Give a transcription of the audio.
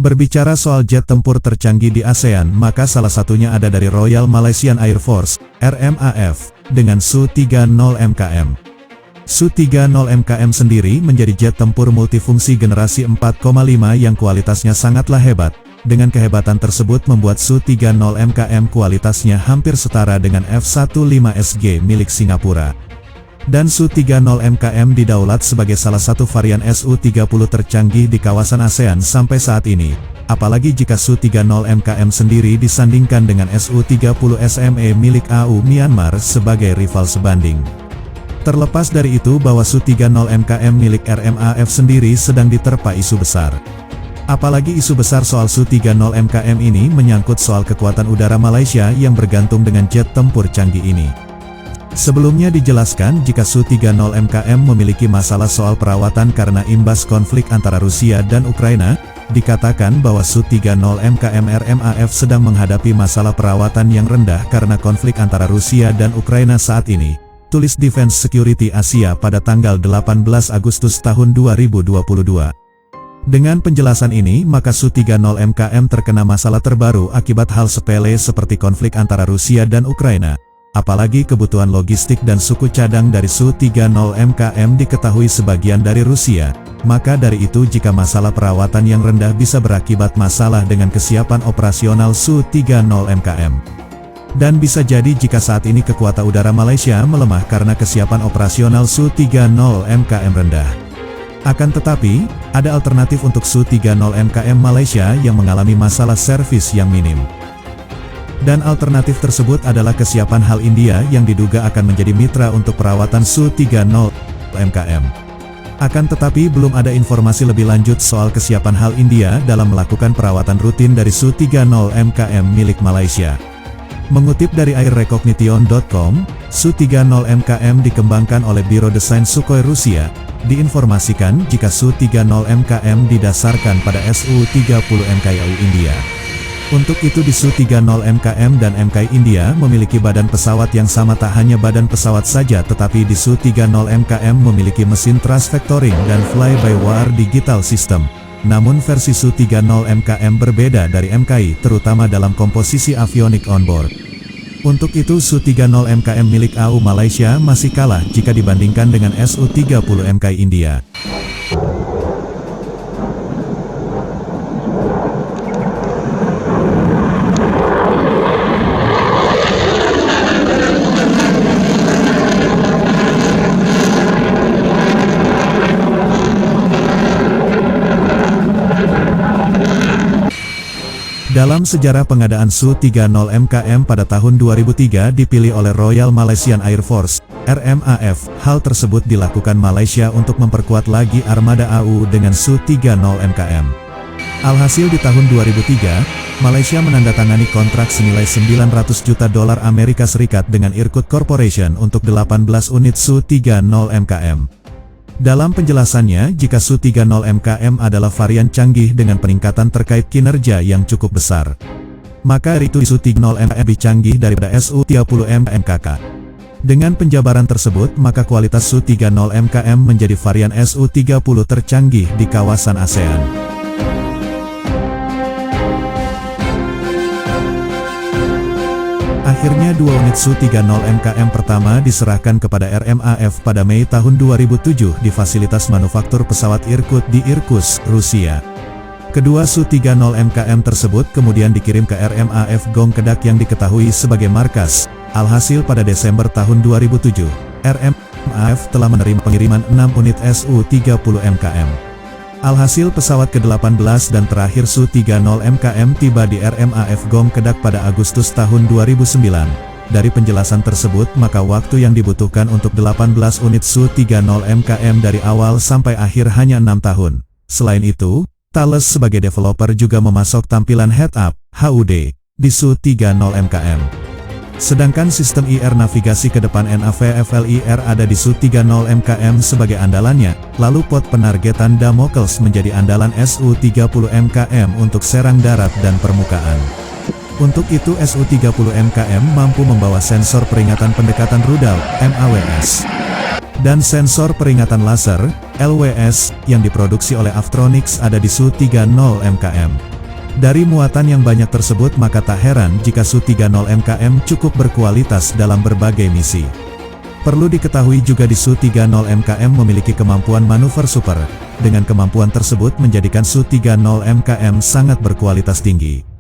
Berbicara soal jet tempur tercanggih di ASEAN, maka salah satunya ada dari Royal Malaysian Air Force, RMAF, dengan Su-30 MKM. Su-30 MKM sendiri menjadi jet tempur multifungsi generasi 4,5 yang kualitasnya sangatlah hebat. Dengan kehebatan tersebut membuat Su-30 MKM kualitasnya hampir setara dengan F-15SG milik Singapura. Dan Su-30 MKM didaulat sebagai salah satu varian Su-30 tercanggih di kawasan ASEAN sampai saat ini, apalagi jika Su-30 MKM sendiri disandingkan dengan Su-30 SME milik AU Myanmar sebagai rival sebanding. Terlepas dari itu bahwa Su-30 MKM milik RMAF sendiri sedang diterpa isu besar. Apalagi isu besar soal Su-30 MKM ini menyangkut soal kekuatan udara Malaysia yang bergantung dengan jet tempur canggih ini. Sebelumnya dijelaskan jika Su-30 MKM memiliki masalah soal perawatan karena imbas konflik antara Rusia dan Ukraina, dikatakan bahwa Su-30 MKM RMAF sedang menghadapi masalah perawatan yang rendah karena konflik antara Rusia dan Ukraina saat ini, tulis Defense Security Asia pada tanggal 18 Agustus tahun 2022. Dengan penjelasan ini, maka Su-30 MKM terkena masalah terbaru akibat hal sepele seperti konflik antara Rusia dan Ukraina. Apalagi kebutuhan logistik dan suku cadang dari Su-30 MKM diketahui sebagian dari Rusia, maka dari itu jika masalah perawatan yang rendah bisa berakibat masalah dengan kesiapan operasional Su-30 MKM. Dan bisa jadi jika saat ini kekuatan udara Malaysia melemah karena kesiapan operasional Su-30 MKM rendah. Akan tetapi, ada alternatif untuk Su-30 MKM Malaysia yang mengalami masalah servis yang minim. Dan alternatif tersebut adalah kesiapan HAL India yang diduga akan menjadi mitra untuk perawatan Su-30 MKM. Akan tetapi belum ada informasi lebih lanjut soal kesiapan HAL India dalam melakukan perawatan rutin dari Su-30 MKM milik Malaysia. Mengutip dari airrecognition.com, Su-30 MKM dikembangkan oleh Biro Desain Sukhoi Rusia. Diinformasikan jika Su-30 MKM didasarkan pada Su-30 MKI AU India. Untuk itu di Su-30 MKM dan MKI India memiliki badan pesawat yang sama, tak hanya badan pesawat saja tetapi di Su-30 MKM memiliki mesin thrust vectoring dan fly-by-wire digital system. Namun versi Su-30 MKM berbeda dari MKI terutama dalam komposisi avionik onboard. Untuk itu Su-30 MKM milik AU Malaysia masih kalah jika dibandingkan dengan Su-30 MKI India. Dalam sejarah pengadaan Su-30 MKM pada tahun 2003 dipilih oleh Royal Malaysian Air Force, RMAF. Hal tersebut dilakukan Malaysia untuk memperkuat lagi armada AU dengan Su-30 MKM. Alhasil di tahun 2003, Malaysia menandatangani kontrak senilai 900 juta dolar Amerika Serikat dengan Irkut Corporation untuk 18 unit Su-30 MKM. Dalam penjelasannya, jika Su-30 MKM adalah varian canggih dengan peningkatan terkait kinerja yang cukup besar, maka itu Su-30 MKM lebih canggih daripada Su-30 MKK. Dengan penjabaran tersebut, maka kualitas Su-30 MKM menjadi varian Su-30 tercanggih di kawasan ASEAN. Akhirnya dua unit Su-30 MKM pertama diserahkan kepada RMAF pada Mei tahun 2007 di fasilitas manufaktur pesawat Irkut di Irkutsk, Rusia. Kedua Su-30 MKM tersebut kemudian dikirim ke RMAF Gong Kedak yang diketahui sebagai markas. Alhasil pada Desember tahun 2007, RMAF telah menerima pengiriman 6 unit Su-30 MKM. Alhasil pesawat ke-18 dan terakhir Su-30 MKM tiba di RMAF Gong Kedak pada Agustus tahun 2009. Dari penjelasan tersebut, maka waktu yang dibutuhkan untuk 18 unit Su-30 MKM dari awal sampai akhir hanya 6 tahun. Selain itu, Thales sebagai developer juga memasok tampilan head-up (HUD) di Su-30 MKM. Sedangkan sistem IR navigasi ke depan NAVFLIR ada di Su-30 MKM sebagai andalannya, lalu pot penargetan Damocles menjadi andalan Su-30 MKM untuk serang darat dan permukaan. Untuk itu Su-30 MKM mampu membawa sensor peringatan pendekatan rudal (MAWS) dan sensor peringatan laser (LWS) yang diproduksi oleh Avtronix ada di Su-30 MKM. Dari muatan yang banyak tersebut, maka tak heran jika Su-30 MKM cukup berkualitas dalam berbagai misi. Perlu diketahui juga di Su-30 MKM memiliki kemampuan manuver super. Dengan kemampuan tersebut menjadikan Su-30 MKM sangat berkualitas tinggi.